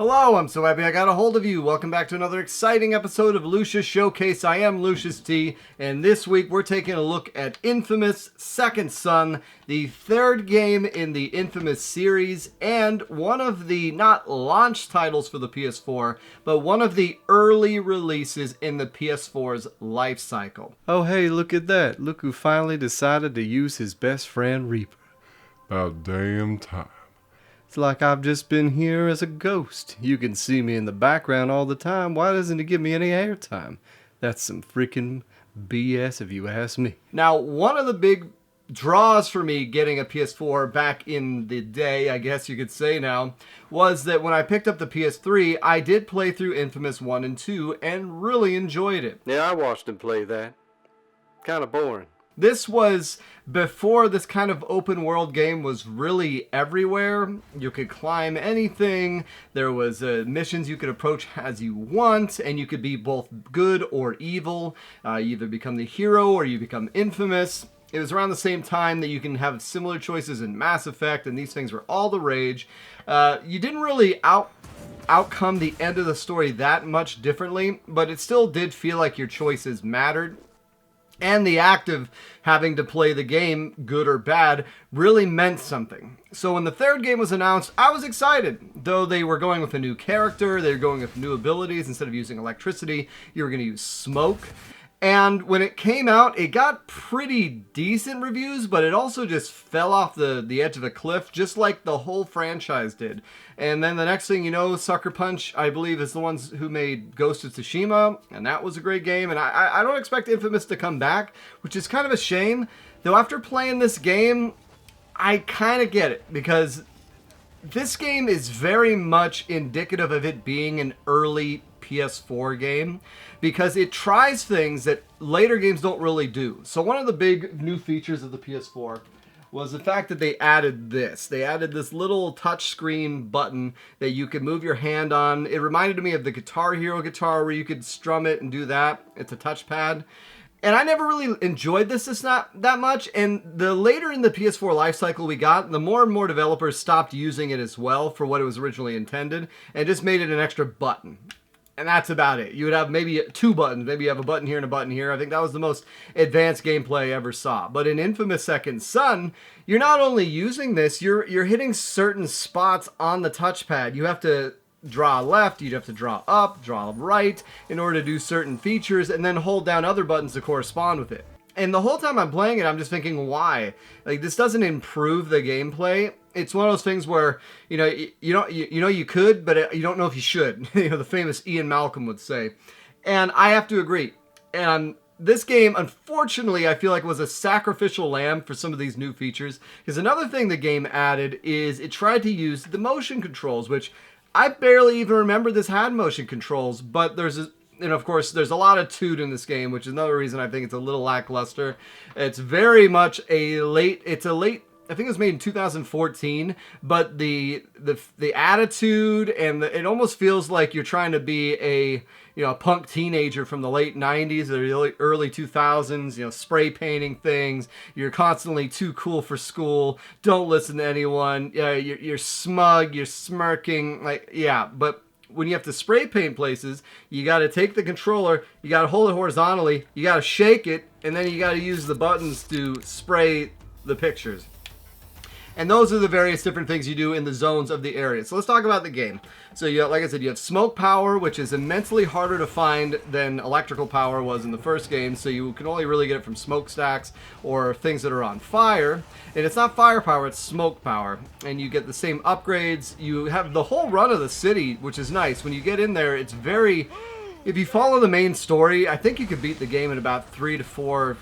Hello, I'm so happy I got a hold of you. Welcome back to another exciting episode of Lucious Showcase. I am Lucious T, and this week we're taking a look at Infamous Second Son, the third game in the Infamous series, and one of the, not launch titles for the PS4, but one of the early releases in the PS4's life cycle. Oh hey, look at that. Look who finally decided to use his best friend Reaper. About damn time. It's like I've just been here as a ghost. You can see me in the background all the time. Why doesn't he give me any airtime? That's some freaking BS if you ask me. Now, one of the big draws for me getting a PS4 back in the day, I guess you could say now, was that when I picked up the PS3, I did play through Infamous 1 and 2 and really enjoyed it. Yeah, I watched him play that. Kind of boring. This was before this kind of open world game was really everywhere. You could climb anything. There was missions you could approach as you want, and you could be both good or evil. You either become the hero or you become infamous. It was around the same time that you can have similar choices in Mass Effect, and these things were all the rage. You didn't really outcome the end of the story that much differently, but it still did feel like your choices mattered. And the act of having to play the game, good or bad, really meant something. So when the third game was announced, I was excited. Though they were going with a new character, they were going with new abilities. Instead of using electricity, you were going to use smoke. And when it came out, it got pretty decent reviews, but it also just fell off the edge of a cliff, just like the whole franchise did. And then the next thing you know, Sucker Punch, I believe, is the ones who made Ghost of Tsushima, and that was a great game. And I don't expect Infamous to come back, which is kind of a shame. Though after playing this game, I kind of get it, because this game is very much indicative of it being an early PS4 game, because it tries things that later games don't really do. So one of the big new features of the PS4 was the fact that they added this. They added this little touchscreen button that you could move your hand on. It reminded me of the Guitar Hero guitar where you could strum it and do that. It's a touchpad. And I never really enjoyed this not that much, and the later in the PS4 lifecycle we got, the more and more developers stopped using it as well for what it was originally intended, and just made it an extra button. And that's about it. You would have maybe two buttons. Maybe you have a button here and a button here. I think that was the most advanced gameplay I ever saw. But in Infamous Second Son, you're not only using this, you're hitting certain spots on the touchpad. You have to draw left, you'd have to draw up, draw right in order to do certain features, and then hold down other buttons to correspond with it. And the whole time I'm playing it, I'm just thinking, why? Like, this doesn't improve the gameplay. It's one of those things where, you could, but you don't know if you should. The famous Ian Malcomn would say. And I have to agree. And this game, unfortunately, I feel like was a sacrificial lamb for some of these new features. Because another thing the game added is it tried to use the motion controls, which I barely even remember this had motion controls, but and of course, there's a lot of toot in this game, which is another reason I think it's a little lackluster. It's very much I think it was made in 2014, but the attitude and it almost feels like you're trying to be a punk teenager from the late 90s or early 2000s, spray painting things. You're constantly too cool for school. Don't listen to anyone. You're smug. You're smirking. But when you have to spray paint places, you got to take the controller, you got to hold it horizontally, you got to shake it, and then you got to use the buttons to spray the pictures. And those are the various different things you do in the zones of the area. So let's talk about the game. So like I said, you have smoke power, which is immensely harder to find than electrical power was in the first game. So you can only really get it from smokestacks or things that are on fire. And it's not firepower, it's smoke power. And you get the same upgrades. You have the whole run of the city, which is nice. When you get in there, it's very... If you follow the main story, I think you could beat the game in about 3 to 4...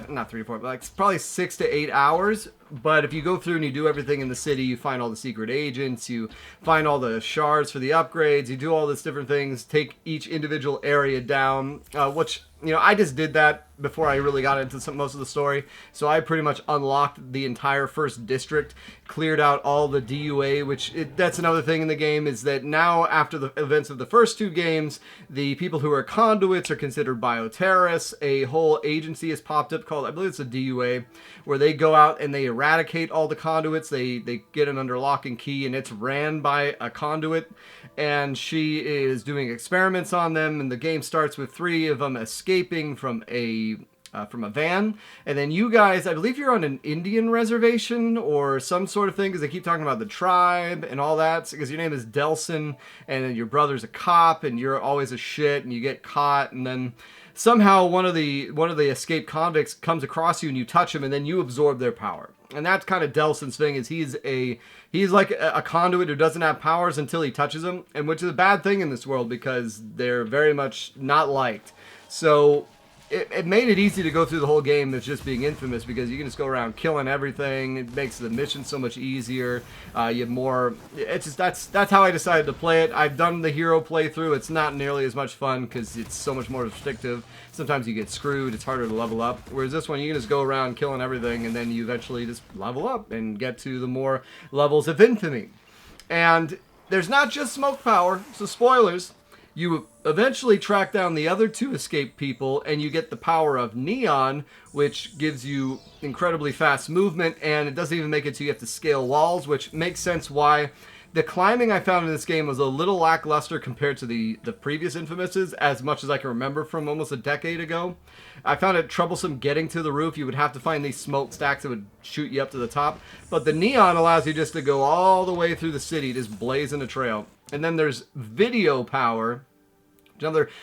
not 3 to 4, but like probably 6 to 8 hours. But if you go through and you do everything in the city, you find all the secret agents, you find all the shards for the upgrades, you do all these different things, take each individual area down, which, I just did that before I really got into most of the story. So I pretty much unlocked the entire first district, cleared out all the DUA, that's another thing in the game, is that now after the events of the first two games, the people who are conduits are considered bioterrorists. A whole agency is popped up called, I believe it's a DUA, where they go out and they eradicate all the conduits. They get it under lock and key, and it's ran by a conduit, and she is doing experiments on them, and the game starts with 3 of them escaping from a van, and then you guys, I believe you're on an Indian reservation or some sort of thing, because they keep talking about the tribe and all that, because your name is Delson, and then your brother's a cop, and you're always a shit, and you get caught, and then somehow one of the escaped convicts comes across you, and you touch him, and then you absorb their power. And that's kind of Delson's thing, is he's like a conduit who doesn't have powers until he touches them, and which is a bad thing in this world, because they're very much not liked. So it made it easy to go through the whole game as just being Infamous, because you can just go around killing everything. It makes the mission so much easier. You have more. It's just that's how I decided to play it. I've done the hero playthrough. It's not nearly as much fun because it's so much more restrictive. Sometimes you get screwed. It's harder to level up. Whereas this one, you can just go around killing everything, and then you eventually just level up and get to the more levels of infamy. And there's not just smoke power. So spoilers. You eventually track down the other 2 escaped people, and you get the power of Neon, which gives you incredibly fast movement, and it doesn't even make it so you have to scale walls, which makes sense why. The climbing I found in this game was a little lackluster compared to the previous Infamouses, as much as I can remember from almost a decade ago. I found it troublesome getting to the roof. You would have to find these smoke stacks that would shoot you up to the top. But the Neon allows you just to go all the way through the city, just blazing a trail. And then there's video power.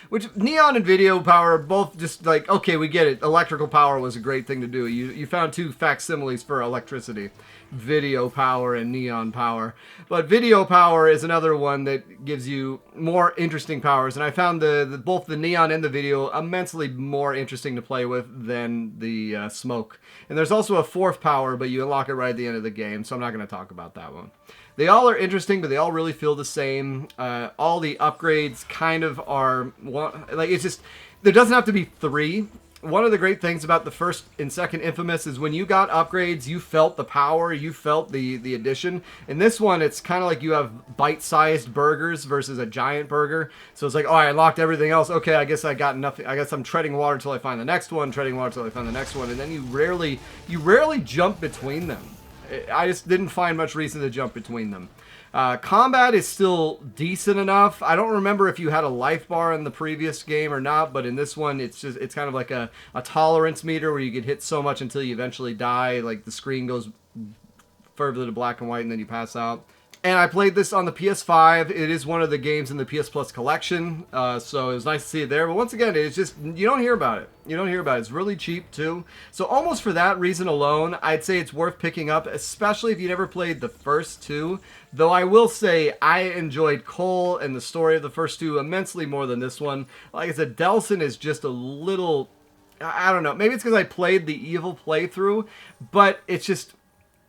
Which Neon and video power are both just like, okay, we get it. Electrical power was a great thing to do. You found 2 facsimiles for electricity. Video power and neon power. But video power is another one that gives you more interesting powers. And I found both the neon and the video immensely more interesting to play with than the smoke. And there's also a 4th power, but you unlock it right at the end of the game. So I'm not going to talk about that one. They all are interesting, but they all really feel the same. All the upgrades kind of are, like, it's just, there doesn't have to be 3. One of the great things about the first and second Infamous is when you got upgrades, you felt the power, you felt the addition. In this one, it's kind of like you have bite-sized burgers versus a giant burger. So it's like, oh, I unlocked everything else. Okay, I guess I got enough. I guess I'm treading water until I find the next one, treading water until I find the next one, and then you rarely jump between them. I just didn't find much reason to jump between them. Combat is still decent enough. I don't remember if you had a life bar in the previous game or not, but in this one, it's kind of like a tolerance meter where you get hit so much until you eventually die. Like the screen goes further to black and white and then you pass out. And I played this on the PS5. It is one of the games in the PS Plus collection, so it was nice to see it there. But once again, it's just, you don't hear about it. You don't hear about it. It's really cheap, too. So almost for that reason alone, I'd say it's worth picking up, especially if you never played the first 2. Though I will say, I enjoyed Cole and the story of the first 2 immensely more than this one. Like I said, Delson is just a little, I don't know. Maybe it's because I played the evil playthrough, but it's just,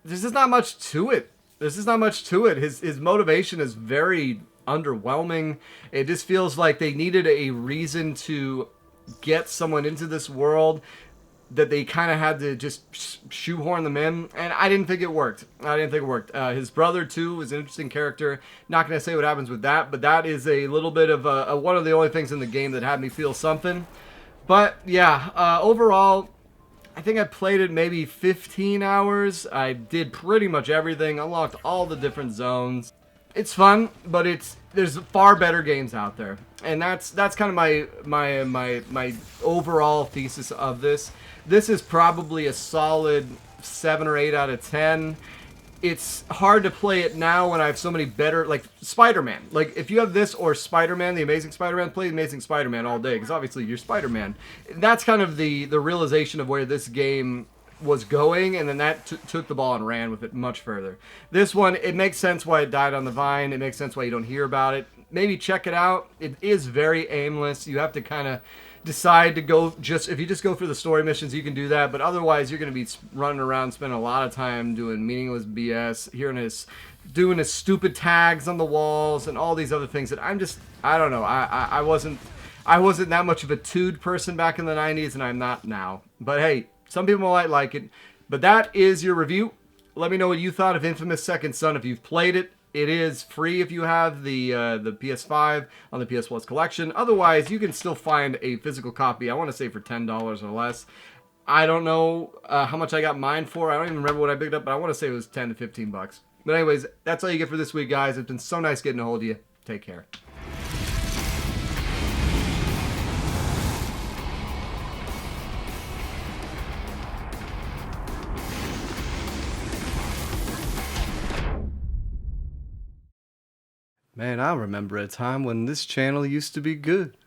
there's just not much to it. There's just not much to it. His motivation is very underwhelming. It just feels like they needed a reason to get someone into this world that they kind of had to just shoehorn them in, and I didn't think it worked. His brother, too, is an interesting character. Not going to say what happens with that, but that is a little bit of one of the only things in the game that had me feel something. But, yeah, overall, I think I played it maybe 15 hours. I did pretty much everything, unlocked all the different zones. It's fun, but there's far better games out there. And that's kind of my overall thesis of this. This is probably a solid 7 or 8 out of 10. It's hard to play it now when I have so many better, like Spider-Man. Like, if you have this or Spider-Man, The Amazing Spider-Man, play The Amazing Spider-Man all day, because obviously you're Spider-Man. That's kind of the realization of where this game was going, and then that took the ball and ran with it much further. This one, it makes sense why it died on the vine. It makes sense why you don't hear about it. Maybe check it out. It is very aimless. You have to kind of decide to go if you just go for the story missions, you can do that, but otherwise you're going to be running around spending a lot of time doing meaningless BS, doing his stupid tags on the walls and all these other things that I don't know. I wasn't that much of a Tood person back in the 90s, and I'm not now. But hey, some people might like it. But that is your review. Let me know what you thought of Infamous Second Son if you've played it. It is free if you have the PS5 on the PS Plus collection. Otherwise, you can still find a physical copy, I want to say for $10 or less. I don't know how much I got mine for. I don't even remember what I picked up, but I want to say it was 10 to 15 bucks. But anyways, that's all you get for this week, guys. It's been so nice getting a hold of you. Take care. Man, I remember a time when this channel used to be good.